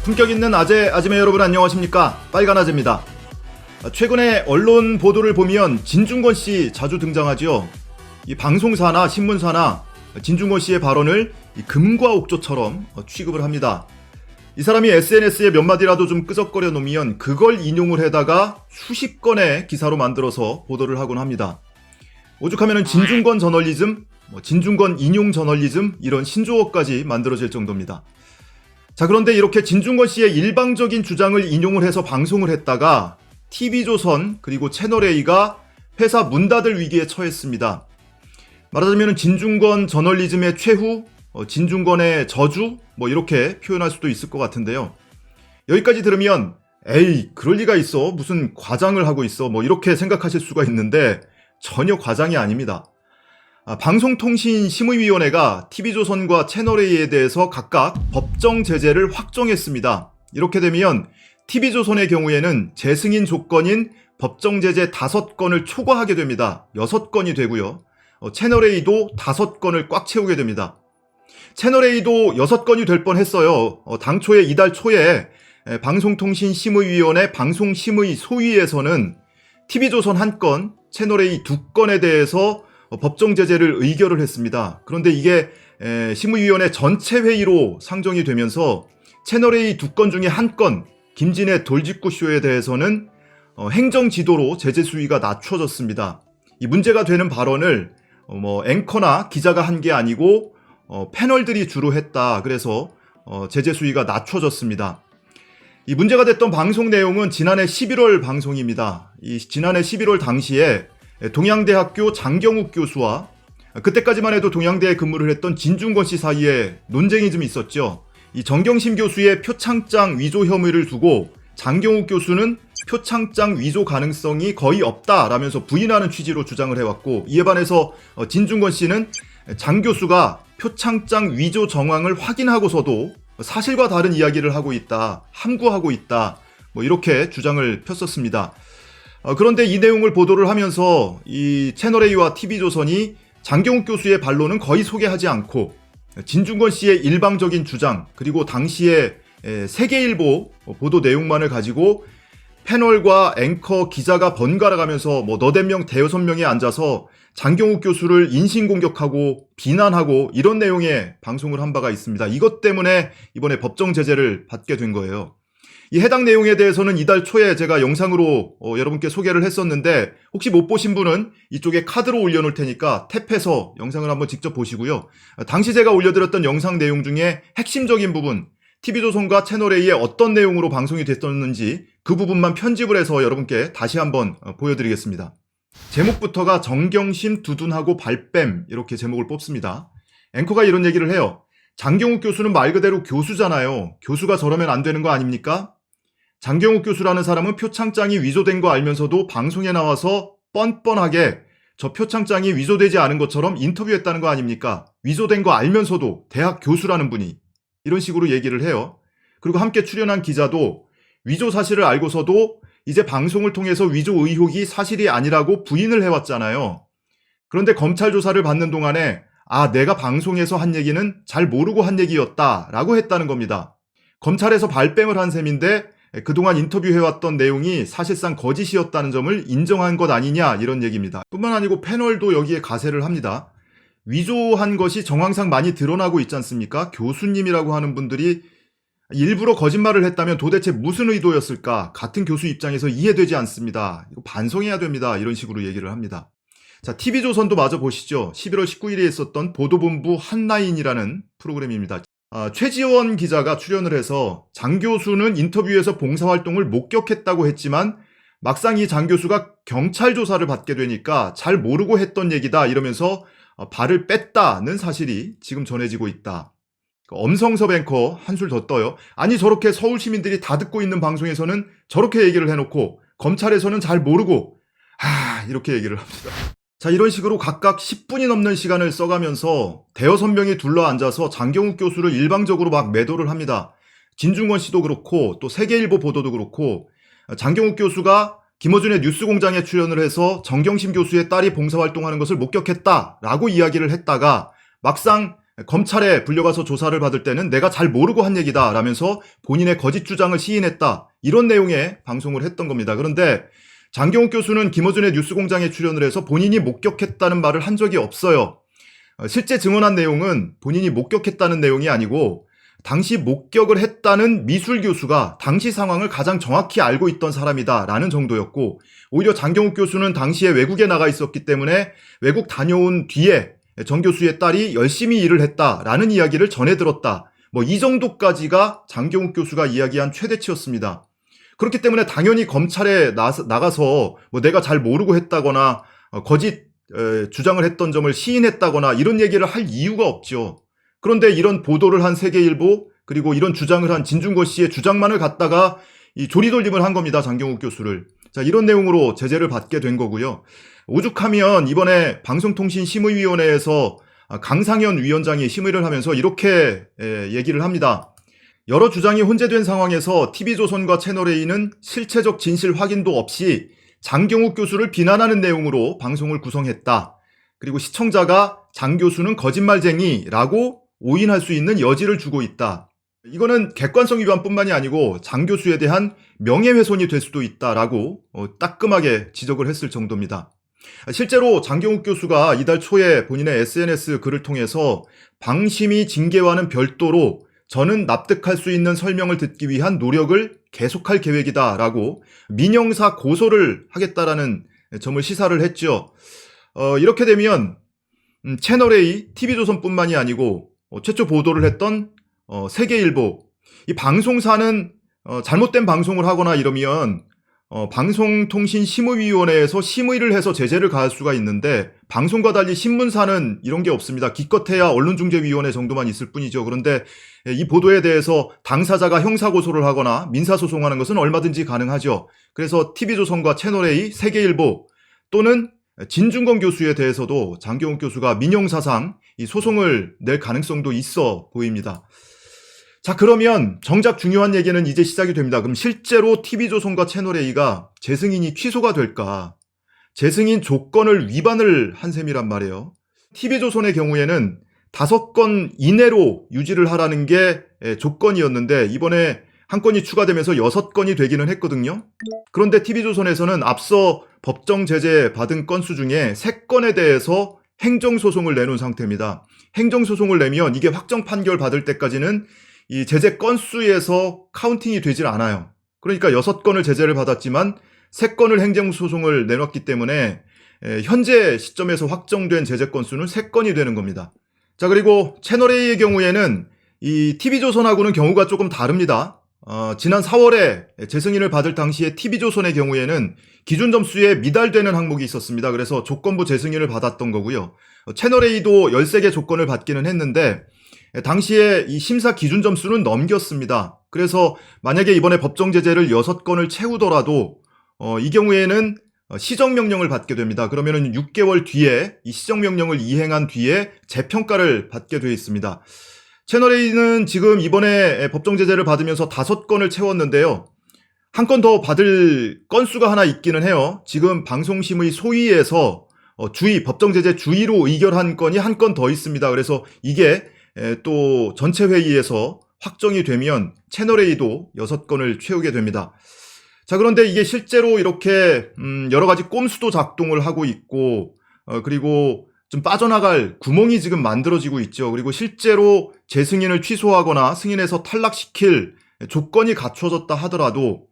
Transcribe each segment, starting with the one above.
품격 있는 아재, 아지매 여러분 안녕하십니까? 빨간 아재입니다. 최근에 언론 보도를 보면 진중권 씨 자주 등장하죠. 이 방송사나 신문사나 진중권 씨의 발언을 금과 옥조처럼 취급을 합니다. 이 사람이 SNS에 몇 마디라도 좀 끄적거려 놓으면 그걸 인용을 해다가 수십 건의 기사로 만들어서 보도를 하곤 합니다. 오죽하면 진중권 저널리즘, 진중권 인용 저널리즘 이런 신조어까지 만들어질 정도입니다. 자, 그런데 이렇게 진중권 씨의 일방적인 주장을 인용을 해서 방송을 했다가 TV조선 그리고 채널A가 회사 문 닫을 위기에 처했습니다. 말하자면 진중권 저널리즘의 최후, 진중권의 저주 이렇게 표현할 수도 있을 것 같은데요. 여기까지 들으면 에이 그럴 리가 있어, 무슨 과장을 하고 있어, 이렇게 생각하실 수가 있는데 전혀 과장이 아닙니다. 방송통신심의위원회가 TV조선과 채널A에 대해서 각각 법정 제재를 확정했습니다. 이렇게 되면 TV조선의 경우에는 재승인 조건인 법정 제재 5건을 초과하게 됩니다. 6건이 되고요. 채널A도 5건을 꽉 채우게 됩니다. 채널A도 6건이 될 뻔했어요. 당초에 이달 초에 방송통신심의위원회 방송심의 소위에서는 TV조선 1건, 채널A 2건에 대해서 법정 제재를 의결을 했습니다. 그런데 이게 심의위원회 전체 회의로 상정이 되면서 채널A 2건 중에 1건, 김진애 돌직구쇼에 대해서는 행정지도로 제재 수위가 낮춰졌습니다. 이 문제가 되는 발언을 앵커나 기자가 한 게 아니고 패널들이 주로 했다. 그래서 제재 수위가 낮춰졌습니다. 이 문제가 됐던 방송 내용은 지난해 11월 방송입니다. 이 지난해 11월 당시에 동양대학교 장경욱 교수와 그때까지만 해도 동양대에 근무를 했던 진중권 씨 사이에 논쟁이 좀 있었죠. 이 정경심 교수의 표창장 위조 혐의를 두고 장경욱 교수는 표창장 위조 가능성이 거의 없다라면서 부인하는 취지로 주장을 해왔고, 이에 반해서 진중권 씨는 장 교수가 표창장 위조 정황을 확인하고서도 사실과 다른 이야기를 하고 있다, 함구하고 있다, 이렇게 주장을 폈었습니다. 그런데 이 내용을 보도를 하면서 이 채널A와 TV조선이 장경욱 교수의 반론은 거의 소개하지 않고 진중권 씨의 일방적인 주장, 그리고 당시에 세계일보 보도 내용만을 가지고 패널과 앵커, 기자가 번갈아 가면서 너댓 명 대여섯 명이 앉아서 장경욱 교수를 인신공격하고 비난하고 이런 내용의 방송을 한 바가 있습니다. 이것 때문에 이번에 법정 제재를 받게 된 거예요. 이 해당 내용에 대해서는 이달 초에 제가 영상으로 여러분께 소개를 했었는데, 혹시 못 보신 분은 이쪽에 카드로 올려놓을 테니까 탭해서 영상을 한번 직접 보시고요. 당시 제가 올려드렸던 영상 내용 중에 핵심적인 부분, TV조선과 채널A에 어떤 내용으로 방송이 됐었는지 그 부분만 편집을 해서 여러분께 다시 한번 보여드리겠습니다. 제목부터가 정경심 두둔하고 발뺌, 이렇게 제목을 뽑습니다. 앵커가 이런 얘기를 해요. 장경욱 교수는 말 그대로 교수잖아요. 교수가 저러면 안 되는 거 아닙니까? 장경욱 교수라는 사람은 표창장이 위조된 거 알면서도 방송에 나와서 뻔뻔하게 저 표창장이 위조되지 않은 것처럼 인터뷰했다는 거 아닙니까? 위조된 거 알면서도 대학 교수라는 분이 이런 식으로 얘기를 해요. 그리고 함께 출연한 기자도 위조 사실을 알고서도 이제 방송을 통해서 위조 의혹이 사실이 아니라고 부인을 해왔잖아요. 그런데 검찰 조사를 받는 동안에 내가 방송에서 한 얘기는 잘 모르고 한 얘기였다라고 했다는 겁니다. 검찰에서 발뺌을 한 셈인데 그동안 인터뷰해왔던 내용이 사실상 거짓이었다는 점을 인정한 것 아니냐, 이런 얘기입니다. 뿐만 아니고 패널도 여기에 가세를 합니다. 위조한 것이 정황상 많이 드러나고 있지 않습니까? 교수님이라고 하는 분들이 일부러 거짓말을 했다면 도대체 무슨 의도였을까? 같은 교수 입장에서 이해되지 않습니다. 이거 반성해야 됩니다. 이런 식으로 얘기를 합니다. 자, TV조선도 마저 보시죠. 11월 19일에 있었던 보도본부 한라인이라는 프로그램입니다. 최지원 기자가 출연을 해서 장 교수는 인터뷰에서 봉사활동을 목격했다고 했지만 막상 이 장 교수가 경찰 조사를 받게 되니까 잘 모르고 했던 얘기다, 이러면서 발을 뺐다는 사실이 지금 전해지고 있다. 엄성섭 앵커 한술 더 떠요. 아니 저렇게 서울 시민들이 다 듣고 있는 방송에서는 저렇게 얘기를 해놓고 검찰에서는 잘 모르고 이렇게 얘기를 합니다. 자, 이런 식으로 각각 10분이 넘는 시간을 써가면서 대여섯 명이 둘러앉아서 장경욱 교수를 일방적으로 막 매도를 합니다. 진중권 씨도 그렇고 또 세계일보 보도도 그렇고 장경욱 교수가 김어준의 뉴스공장에 출연을 해서 정경심 교수의 딸이 봉사활동하는 것을 목격했다라고 이야기를 했다가 막상 검찰에 불려가서 조사를 받을 때는 내가 잘 모르고 한 얘기다 라면서 본인의 거짓 주장을 시인했다. 이런 내용의 방송을 했던 겁니다. 그런데 장경욱 교수는 김어준의 뉴스공장에 출연을 해서 본인이 목격했다는 말을 한 적이 없어요. 실제 증언한 내용은 본인이 목격했다는 내용이 아니고 당시 목격을 했다는 미술 교수가 당시 상황을 가장 정확히 알고 있던 사람이다라는 정도였고, 오히려 장경욱 교수는 당시에 외국에 나가 있었기 때문에 외국 다녀온 뒤에 정 교수의 딸이 열심히 일을 했다라는 이야기를 전해 들었다. 이 정도까지가 장경욱 교수가 이야기한 최대치였습니다. 그렇기 때문에 당연히 검찰에 나가서 내가 잘 모르고 했다거나 거짓 주장을 했던 점을 시인했다거나 이런 얘기를 할 이유가 없죠. 그런데 이런 보도를 한 세계일보, 그리고 이런 주장을 한 진중권 씨의 주장만을 갖다가 이 조리돌림을 한 겁니다. 장경욱 교수를. 자, 이런 내용으로 제재를 받게 된 거고요. 오죽하면 이번에 방송통신심의위원회에서 강상현 위원장이 심의를 하면서 이렇게 얘기를 합니다. 여러 주장이 혼재된 상황에서 TV조선과 채널A는 실체적 진실 확인도 없이 장경욱 교수를 비난하는 내용으로 방송을 구성했다. 그리고 시청자가 장 교수는 거짓말쟁이라고 오인할 수 있는 여지를 주고 있다. 이거는 객관성 위반뿐만이 아니고 장 교수에 대한 명예훼손이 될 수도 있다라고 따끔하게 지적을 했을 정도입니다. 실제로 장경욱 교수가 이달 초에 본인의 SNS 글을 통해서 방심위 징계와는 별도로 저는 납득할 수 있는 설명을 듣기 위한 노력을 계속할 계획이다라고 민형사 고소를 하겠다라는 점을 시사를 했죠. 이렇게 되면 채널A, TV조선뿐만이 아니고 최초 보도를 했던 세계일보, 이 방송사는 잘못된 방송을 하거나 이러면 방송통신심의위원회에서 심의를 해서 제재를 가할 수가 있는데, 방송과 달리 신문사는 이런 게 없습니다. 기껏해야 언론중재위원회 정도만 있을 뿐이죠. 그런데 이 보도에 대해서 당사자가 형사고소를 하거나 민사소송하는 것은 얼마든지 가능하죠. 그래서 TV조선과 채널A, 세계일보 또는 진중권 교수에 대해서도 장경욱 교수가 민형사상 이 소송을 낼 가능성도 있어 보입니다. 자, 그러면 정작 중요한 얘기는 이제 시작이 됩니다. 그럼 실제로 TV조선과 채널A가 재승인이 취소가 될까? 재승인 조건을 위반을 한 셈이란 말이에요. TV조선의 경우에는 5건 이내로 유지를 하라는 게 조건이었는데 이번에 한 건이 추가되면서 6건이 되기는 했거든요. 그런데 TV조선에서는 앞서 법정 제재 받은 건수 중에 3건에 대해서 행정소송을 내놓은 상태입니다. 행정소송을 내면 이게 확정 판결 받을 때까지는 이 제재 건수에서 카운팅이 되질 않아요. 그러니까 6건을 제재를 받았지만 3건을 행정소송을 내놨기 때문에 현재 시점에서 확정된 제재 건수는 3건이 되는 겁니다. 자, 그리고 채널A의 경우에는 이 TV조선하고는 경우가 조금 다릅니다. 지난 4월에 재승인을 받을 당시에 TV조선의 경우에는 기준 점수에 미달되는 항목이 있었습니다. 그래서 조건부 재승인을 받았던 거고요. 채널A도 13개 조건을 받기는 했는데 당시에 이 심사 기준 점수는 넘겼습니다. 그래서 만약에 이번에 법정 제재를 6건을 채우더라도 이 경우에는 시정명령을 받게 됩니다. 그러면은 6개월 뒤에 이 시정명령을 이행한 뒤에 재평가를 받게 되어 있습니다. 채널A는 지금 이번에 법정 제재를 받으면서 5건을 채웠는데요. 한 건 더 받을 건수가 하나 있기는 해요. 지금 방송심의 소위에서 법정 제재 주의로 의결한 건이 한 건 더 있습니다. 그래서 이게 또 전체 회의에서 확정이 되면 채널A도 6건을 채우게 됩니다. 자, 그런데 이게 실제로 이렇게 여러 가지 꼼수도 작동을 하고 있고 그리고 좀 빠져나갈 구멍이 지금 만들어지고 있죠. 그리고 실제로 재승인을 취소하거나 승인해서 탈락시킬 조건이 갖춰졌다 하더라도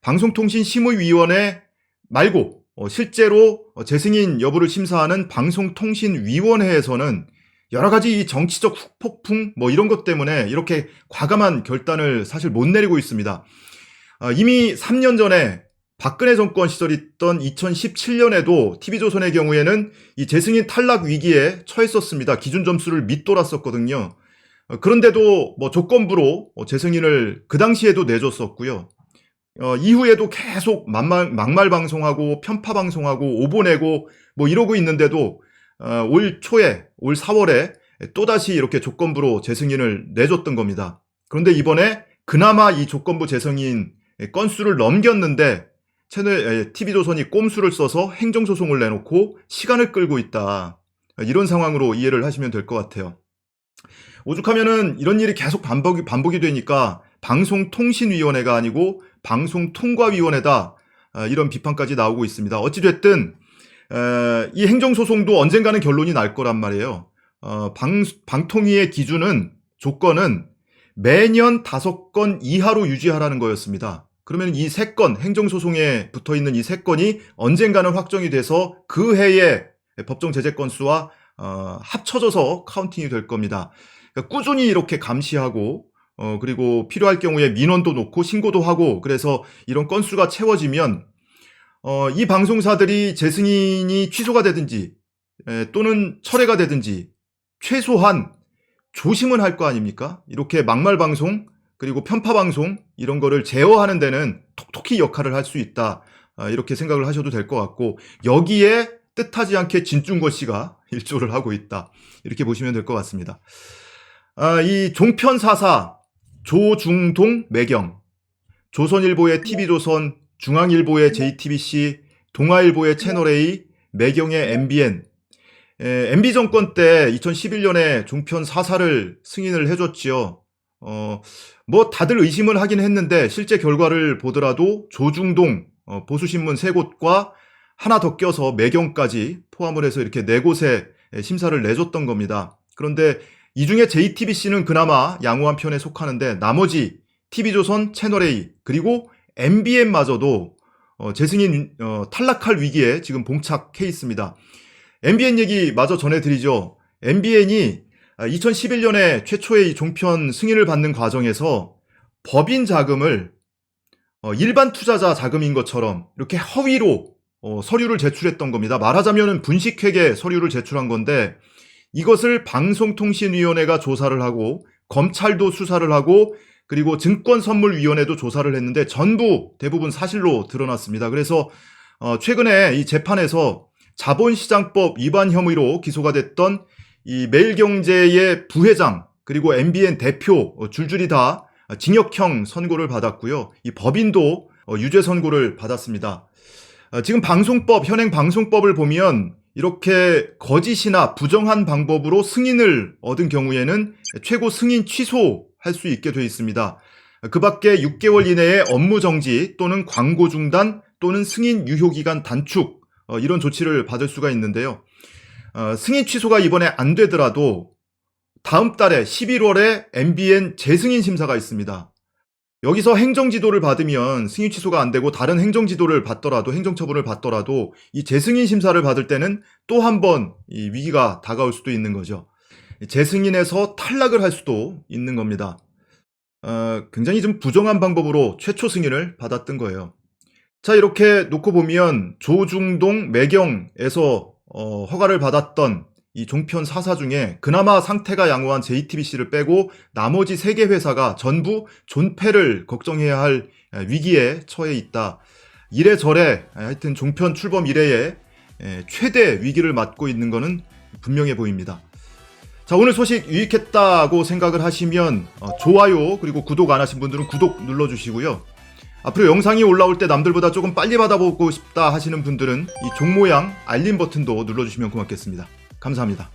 방송통신심의위원회 말고 실제로 재승인 여부를 심사하는 방송통신위원회에서는 여러 가지 이 정치적 후폭풍 이런 것 때문에 이렇게 과감한 결단을 사실 못 내리고 있습니다. 이미 3년 전에 박근혜 정권 시절 있던 2017년에도 TV조선의 경우에는 이 재승인 탈락 위기에 처했었습니다. 기준 점수를 밑돌았었거든요. 그런데도 조건부로 재승인을 그 당시에도 내줬었고요. 이후에도 계속 막말 방송하고 편파 방송하고 오보내고 이러고 있는데도 올 4월에 또다시 이렇게 조건부로 재승인을 내줬던 겁니다. 그런데 이번에 그나마 이 조건부 재승인 건수를 넘겼는데 TV조선이 꼼수를 써서 행정소송을 내놓고 시간을 끌고 있다. 이런 상황으로 이해를 하시면 될 것 같아요. 오죽하면은 이런 일이 계속 반복이 되니까 방송통신위원회가 아니고 방송통과위원회다, 이런 비판까지 나오고 있습니다. 어찌됐든 이 행정소송도 언젠가는 결론이 날 거란 말이에요. 방통위의 기준은, 조건은 매년 5건 이하로 유지하라는 거였습니다. 그러면 이 3건, 행정소송에 붙어있는 이 3건이 언젠가는 확정이 돼서 그 해의 법정 제재 건수와 합쳐져서 카운팅이 될 겁니다. 그러니까 꾸준히 이렇게 감시하고 그리고 필요할 경우에 민원도 놓고 신고도 하고, 그래서 이런 건수가 채워지면 이 방송사들이 재승인이 취소가 되든지 또는 철회가 되든지 최소한 조심은 할 거 아닙니까? 이렇게 막말방송 그리고 편파방송 이런 거를 제어하는 데는 톡톡히 역할을 할 수 있다, 이렇게 생각을 하셔도 될 것 같고, 여기에 뜻하지 않게 진중권 씨가 일조를 하고 있다, 이렇게 보시면 될 것 같습니다. 이 종편사사 조중동 매경, 조선일보의 TV조선, 중앙일보의 JTBC, 동아일보의 채널A, 매경의 MBN. MB 정권 때 2011년에 종편 사사를 승인을 해줬지요. 뭐 다들 의심을 하긴 했는데 실제 결과를 보더라도 조중동, 보수신문 3곳과 하나 더 껴서 매경까지 포함을 해서 이렇게 4곳에 심사를 내줬던 겁니다. 그런데 이 중에 JTBC는 그나마 양호한 편에 속하는데 나머지 TV조선, 채널A 그리고 MBN마저도 재승인 탈락할 위기에 지금 봉착해 있습니다. MBN 얘기 마저 전해드리죠. MBN이 2011년에 최초의 종편 승인을 받는 과정에서 법인 자금을 일반 투자자 자금인 것처럼 이렇게 허위로 서류를 제출했던 겁니다. 말하자면 분식회계 서류를 제출한 건데, 이것을 방송통신위원회가 조사를 하고 검찰도 수사를 하고 그리고 증권선물위원회도 조사를 했는데 전부 대부분 사실로 드러났습니다. 그래서 최근에 이 재판에서 자본시장법 위반 혐의로 기소가 됐던 이 매일경제의 부회장 그리고 MBN 대표 줄줄이 다 징역형 선고를 받았고요. 이 법인도 유죄 선고를 받았습니다. 지금 방송법, 현행 방송법을 보면 이렇게 거짓이나 부정한 방법으로 승인을 얻은 경우에는 최고 승인 취소할 수 있게 되어 있습니다. 그 밖에 6개월 이내에 업무 정지 또는 광고 중단 또는 승인 유효기간 단축, 이런 조치를 받을 수가 있는데요. 승인 취소가 이번에 안 되더라도 다음 달에 11월에 MBN 재승인 심사가 있습니다. 여기서 행정지도를 받으면 승인 취소가 안 되고 다른 행정지도를 받더라도, 행정처분을 받더라도 이 재승인 심사를 받을 때는 또 한 번 이 위기가 다가올 수도 있는 거죠. 재승인에서 탈락을 할 수도 있는 겁니다. 굉장히 좀 부정한 방법으로 최초 승인을 받았던 거예요. 자, 이렇게 놓고 보면 조중동 매경에서 허가를 받았던 이 종편 사사 중에 그나마 상태가 양호한 JTBC를 빼고 나머지 3개 회사가 전부 존폐를 걱정해야 할 위기에 처해 있다. 이래저래 하여튼 종편 출범 이래에 최대 위기를 맞고 있는 것은 분명해 보입니다. 자, 오늘 소식 유익했다고 생각을 하시면 좋아요 그리고 구독 안 하신 분들은 구독 눌러주시고요. 앞으로 영상이 올라올 때 남들보다 조금 빨리 받아보고 싶다 하시는 분들은 이 종 모양 알림 버튼도 눌러주시면 고맙겠습니다. 감사합니다.